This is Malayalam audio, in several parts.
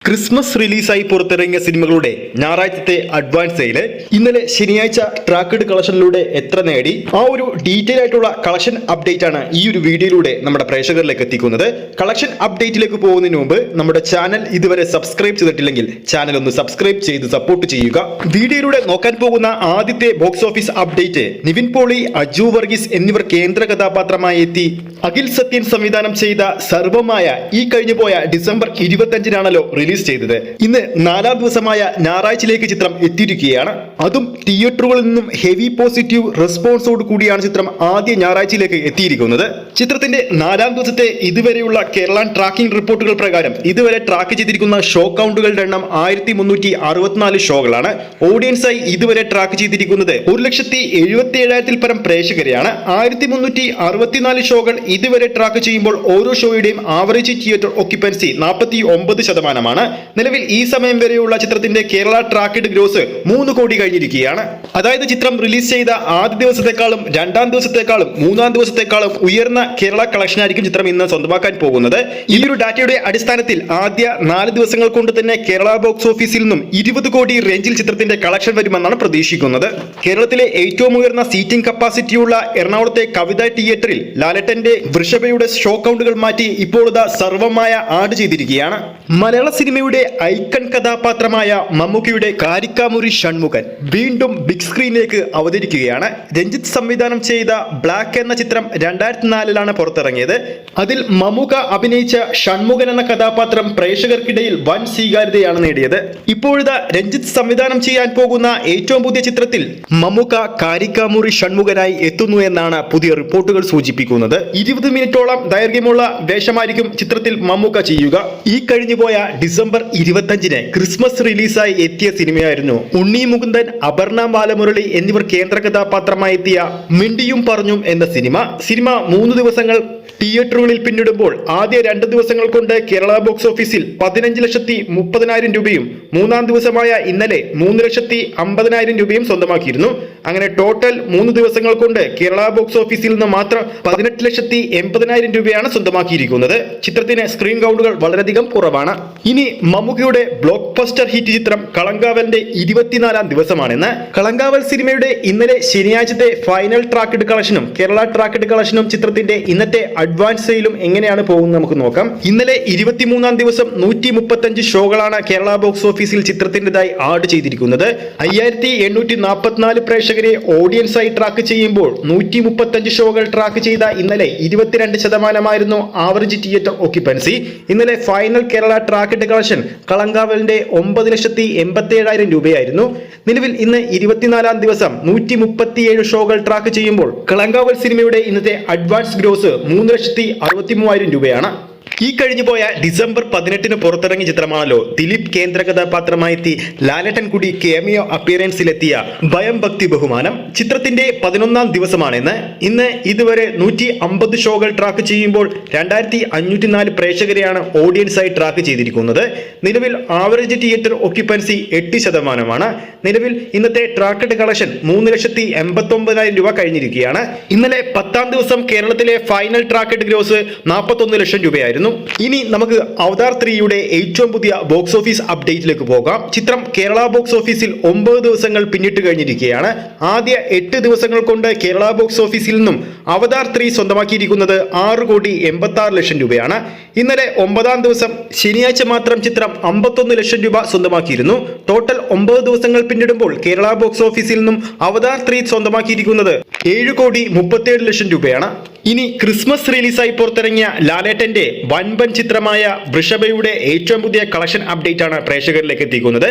ക്രിസ്മസ് റിലീസായി പുറത്തിറങ്ങിയ സിനിമകളുടെ ഞായറാഴ്ചത്തെ അഡ്വാൻസ് സെയില് ഇന്നലെ ശനിയാഴ്ച ട്രാക്കഡ് കളക്ഷനിലൂടെ എത്ര നേടി ആ ഒരു ഡീറ്റെയിൽ ആയിട്ടുള്ള കളക്ഷൻ അപ്ഡേറ്റ് ആണ് ഈ ഒരു വീഡിയോയിലൂടെ നമ്മുടെ പ്രേക്ഷകരിലേക്ക് എത്തിക്കുന്നത്. കളക്ഷൻ അപ്ഡേറ്റിലേക്ക് പോകുന്നതിന് മുമ്പ് നമ്മുടെ ചാനൽ ഇതുവരെ സബ്സ്ക്രൈബ് ചെയ്തിട്ടില്ലെങ്കിൽ ചാനൽ ഒന്ന് സബ്സ്ക്രൈബ് ചെയ്ത് സപ്പോർട്ട് ചെയ്യുക. വീഡിയോയിലൂടെ നോക്കാൻ പോകുന്ന ആദ്യത്തെ box office update Nivin Pauly, Aju Varghese എന്നിവർ കേന്ദ്ര കഥാപാത്രമായി എത്തി അഖിൽ സത്യൻ സംവിധാനം ചെയ്ത സർവമായ ഈ കഴിഞ്ഞു പോയ ഡിസംബർ 25-നാണല്ലോ റിലീസ് ചെയ്തത്. ഇന്ന് 4-ാം ദിവസമായ ഞായറാഴ്ചയിലേക്ക് ചിത്രം എത്തിയിരിക്കുകയാണ്. അതും തിയേറ്ററുകളിൽ നിന്നും ഹെവി പോസിറ്റീവ് റെസ്പോൺസോട് കൂടിയാണ് ചിത്രം ആദ്യ ഞായറാഴ്ചയിലേക്ക് എത്തിയിരിക്കുന്നത്. ചിത്രത്തിന്റെ 4-ാം ദിവസത്തെ ഇതുവരെയുള്ള കേരള ട്രാക്കിംഗ് റിപ്പോർട്ടുകൾ പ്രകാരം ഇതുവരെ ട്രാക്ക് ചെയ്തിരിക്കുന്ന ഷോ കൗണ്ടുകളുടെ എണ്ണം 1364 ഷോകളാണ്. ഓഡിയൻസായി ഇതുവരെ ട്രാക്ക് ചെയ്തിരിക്കുന്നത് 1,77,000-ൽ പരം പ്രേക്ഷകരെയാണ്. 1364 ഷോകൾ ഇതുവരെ ട്രാക്ക് ചെയ്യുമ്പോൾ ഓരോ ഷോയുടെയും ആവറേജ് തിയേറ്റർ ഓക്യുപ്പൻസി 49%. നിലവിൽ ഈ സമയം വരെയുള്ള ചിത്രത്തിന്റെ കേരള ട്രാക്കഡ് ഗ്രോസ് 3 കോടി കഴിഞ്ഞിരിക്കുകയാണ്. അതായത് ചിത്രം റിലീസ് ചെയ്ത ആദ്യ ദിവസത്തെക്കാളും 2-ാം ദിവസത്തെക്കാളും 3-ാം ദിവസത്തെക്കാളും ഉയർന്ന കേരള കളക്ഷൻ ആയിരിക്കും ചിത്രം ഇന്ന് സ്വന്തമാക്കാൻ പോകുന്നത്. ഈ ഒരു ഡാറ്റയുടെ അടിസ്ഥാനത്തിൽ ആദ്യ 4 ദിവസങ്ങൾ കൊണ്ട് തന്നെ കേരള ബോക്സ് ഓഫീസിൽ നിന്നും 20 കോടി റേഞ്ചിൽ ചിത്രത്തിന്റെ കളക്ഷൻ വരുമെന്നാണ് പ്രതീക്ഷിക്കുന്നത്. കേരളത്തിലെ ഏറ്റവും ഉയർന്ന സീറ്റിംഗ് കപ്പാസിറ്റിയുള്ള എറണാകുളത്തെ കവിത തിയേറ്ററിൽ ലാലേട്ടന്റെ വൃഷഭയുടെ ഷോ കൗണ്ടുകൾ മാറ്റി ഇപ്പോൾ സർവമായ ആഡ് ചെയ്തിരിക്കുകയാണ്. മലയാള സിനിമയുടെ ഐക്കൺ കഥാപാത്രമായ മമ്മൂക്കയുടെ കാരിക്കാമുറി ഷൺമുഖൻ വീണ്ടും ബിഗ് സ്ക്രീനിലേക്ക് അവതരിക്കുകയാണ്. രഞ്ജിത്ത് സംവിധാനം ചെയ്ത ബ്ലാക്ക് എന്ന ചിത്രം 2004-ലാണ് പുറത്തിറങ്ങിയത്. അതിൽ മമ്മൂക്ക അഭിനയിച്ച ഷൺമുഖൻ എന്ന കഥാപാത്രം പ്രേക്ഷകർക്കിടയിൽ വൻ സ്വീകാര്യതയാണ് നേടിയത്. ഇപ്പോഴത്തെ രഞ്ജിത്ത് സംവിധാനം ചെയ്യാൻ പോകുന്ന ഏറ്റവും പുതിയ ചിത്രത്തിൽ മമ്മൂക്ക കാരിക്കാമുറി ഷൺമുഖനായി എത്തുന്നു എന്നാണ് പുതിയ റിപ്പോർട്ടുകൾ സൂചിപ്പിക്കുന്നത്. 20 മിനിറ്റോളം ദൈർഘ്യമുള്ള വേഷമായിരിക്കും ചിത്രത്തിൽ മമ്മൂക്ക ചെയ്യുക. ഈ കഴിഞ്ഞുപോയ ഡിസംബർ 25-ന് ക്രിസ്മസ് റിലീസായി എത്തിയ സിനിമയായിരുന്നു ഉണ്ണി മുകുന്ദൻ, അപർണ ബാലമുരളി എന്നിവർ കേന്ദ്ര കഥാപാത്രമായി എത്തിയ മിണ്ടിയും പറഞ്ഞും എന്ന സിനിമ. 3 ദിവസങ്ങൾ തിയേറ്ററുകളിൽ പിന്നിടുമ്പോൾ ആദ്യ 2 ദിവസങ്ങൾ കൊണ്ട് കേരള ബോക്സ് ഓഫീസിൽ 15,30,000 രൂപയും 3-ാം ദിവസമായ ഇന്നലെ 3,50,000 രൂപയും സ്വന്തമാക്കിയിരുന്നു. അങ്ങനെ ടോട്ടൽ 3 ദിവസങ്ങൾ കൊണ്ട് കേരള ബോക്സ് ഓഫീസിൽ നിന്ന് മാത്രം 18,80,000 രൂപയാണ് സ്വന്തമാക്കിയിരിക്കുന്നത്. ചിത്രത്തിന് സ്ക്രീൻ കൗണ്ടുകൾ വളരെയധികം കുറവാണ്. ഇനി മമ്മൂക്കയുടെ ബ്ലോക്ക് ബസ്റ്റർ ഹിറ്റ് ചിത്രം കളങ്കാവലിന്റെ 24-ാം ദിവസമാണെന്ന്. കളങ്കാവൽ സിനിമയുടെ ഇന്നലെ ശനിയാഴ്ചത്തെ ഫൈനൽ ട്രാക്കഡ് കളക്ഷനും കേരള ട്രാക്കഡ് കളക്ഷനും ചിത്രത്തിന്റെ ഇന്നത്തെ അഡ്വാൻസ് സെയിലും എങ്ങനെയാണ് പോകുന്നത് നമുക്ക് നോക്കാം. ഇന്നലെ 23-ാം ദിവസം 135 ഷോകളാണ് കേരള ബോക്സ് ഓഫീസിൽ ചിത്രത്തിൻ്റെതായി ആഡ് ചെയ്തിരിക്കുന്നത്. 5,844 പ്രേക്ഷകരെ ഓഡിയൻസ് ആയി ട്രാക്ക് ചെയ്യുമ്പോൾ 135 ഷോകൾ ട്രാക്ക് ചെയ്ത ഇന്നലെ 22% ആവറേജ് തിയേറ്റർ ഓക്യുപ്പൻസി. ഇന്നലെ ഫൈനൽ കേരള ട്രാക്കഡ് കളക്ഷൻ കളങ്കാവലിന്റെ 9,87,000 രൂപയായിരുന്നു. നിലവിൽ ഇന്ന് 24-ാം ദിവസം 137 ഷോകൾ ട്രാക്ക് ചെയ്യുമ്പോൾ കളങ്കാവൽ സിനിമയുടെ ഇന്നത്തെ അഡ്വാൻസ് ഗ്രോസ് 3,63,000 രൂപയാണ്. ഈ കഴിഞ്ഞു പോയ ഡിസംബർ 18-ന് പുറത്തിറങ്ങിയ ചിത്രമാണല്ലോ ദിലീപ് കേന്ദ്ര കഥാപാത്രമായി എത്തി ലാലേട്ടൻ കൂടി കേമിയോ അപ്പിയറൻസിലെത്തിയ ഭയം ഭക്തി ബഹുമാനം. ചിത്രത്തിന്റെ 11-ാം ദിവസമാണെന്ന്. ഇന്ന് ഇതുവരെ 150 ഷോകൾ ട്രാക്ക് ചെയ്യുമ്പോൾ 2,504 പ്രേക്ഷകരെയാണ് ഓഡിയൻസ് ആയി ട്രാക്ക് ചെയ്തിരിക്കുന്നത്. നിലവിൽ ആവറേജ് തിയേറ്റർ ഓക്യുപ്പൻസി 8%. നിലവിൽ ഇന്നത്തെ ട്രാക്കഡ് കളക്ഷൻ 3,89,000 രൂപ കഴിഞ്ഞിരിക്കുകയാണ്. ഇന്നലെ 10-ാം ദിവസം കേരളത്തിലെ ഫൈനൽ ട്രാക്കഡ് ഗ്രോസ് 41 ലക്ഷം രൂപയായിരുന്നു. ഇനി നമുക്ക് അവതാർ 3-യുടെ ഏറ്റവും പുതിയ ബോക്സ് ഓഫീസ് അപ്ഡേറ്റിലേക്ക് പോകാം. ചിത്രം കേരള ബോക്സ് ഓഫീസിൽ 9 ദിവസങ്ങൾ പിന്നിട്ട് കഴിഞ്ഞിരിക്കുകയാണ്. ആദ്യ 8 ദിവസങ്ങൾ കൊണ്ട് കേരള ബോക്സ് ഓഫീസിൽ നിന്നും അവതാർ 3 സ്വന്തമാക്കിയിരിക്കുന്നത് 6,86,00,000 രൂപയാണ്. ഇന്നലെ 9-ാം ദിവസം ശനിയാഴ്ച മാത്രം ചിത്രം 51 ലക്ഷം രൂപ സ്വന്തമാക്കിയിരുന്നു. ടോട്ടൽ 9 ദിവസങ്ങൾ പിന്നിടുമ്പോൾ കേരള ബോക്സ് ഓഫീസിൽ നിന്നും അവതാർ 3 സ്വന്തമാക്കിയിരിക്കുന്നത് 7,37,00,000 രൂപയാണ്. ഇനി ക്രിസ്മസ് റിലീസായി പുറത്തിറങ്ങിയ ലാലേട്ടന്റെ വൻപൻ ചിത്രമായ വൃഷഭയുടെ ഏറ്റവും പുതിയ കളക്ഷൻ അപ്ഡേറ്റ് ആണ് പ്രേക്ഷകരിലേക്ക് എത്തിക്കുന്നത്.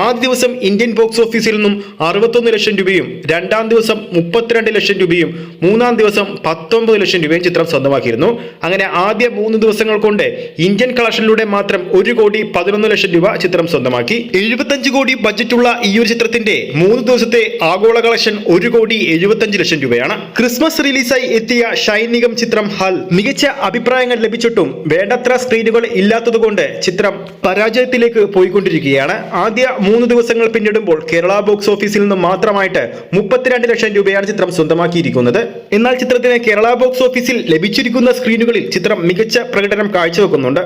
ആദ്യ ദിവസം ഇന്ത്യൻ ബോക്സ് ഓഫീസിൽ നിന്നും 61 ലക്ഷം രൂപയും 2-ാം ദിവസം 32 ലക്ഷം രൂപയും 3-ാം ദിവസം 19 ലക്ഷം രൂപയും ചിത്രം സ്വന്തമാക്കിയിരുന്നു. അങ്ങനെ ആദ്യ 3 ദിവസങ്ങൾ കൊണ്ട് ഇന്ത്യൻ കളക്ഷനിലൂടെ മാത്രം 1,11 ലക്ഷം രൂപ ചിത്രം സ്വന്തമാക്കി. 75 കോടി ബജറ്റുള്ള ഈ ഒരു ചിത്രത്തിന്റെ 3 ദിവസത്തെ ആഗോള കളക്ഷൻ 1,75 ലക്ഷം രൂപയാണ്. ക്രിസ്മസ് റിലീസായി എത്തിയ ഷൈൻ നിഗം ചിത്രം ഹൽ മികച്ച അഭിപ്രായങ്ങൾ ലഭിച്ചിട്ടും വേണ്ടത്ര സ്ക്രീനുകൾ ഇല്ലാത്തതുകൊണ്ട് ചിത്രം പരാജയത്തിലേക്ക് പോയിക്കൊണ്ടിരിക്കുകയാണ്. ആദ്യ 3 ദിവസങ്ങൾ പിന്നിടുമ്പോൾ കേരള ബോക്സ് ഓഫീസിൽ നിന്ന് മാത്രമായിട്ട് 32 ലക്ഷം രൂപയാണ് ചിത്രം സ്വന്തമാക്കിയിരിക്കുന്നത്. എന്നാൽ ചിത്രത്തിന് കേരള ബോക്സ് ഓഫീസിൽ ലഭിച്ചിരിക്കുന്ന സ്ക്രീനുകളിൽ ചിത്രം മികച്ച പ്രകടനം കാഴ്ചവെക്കുന്നുണ്ട്.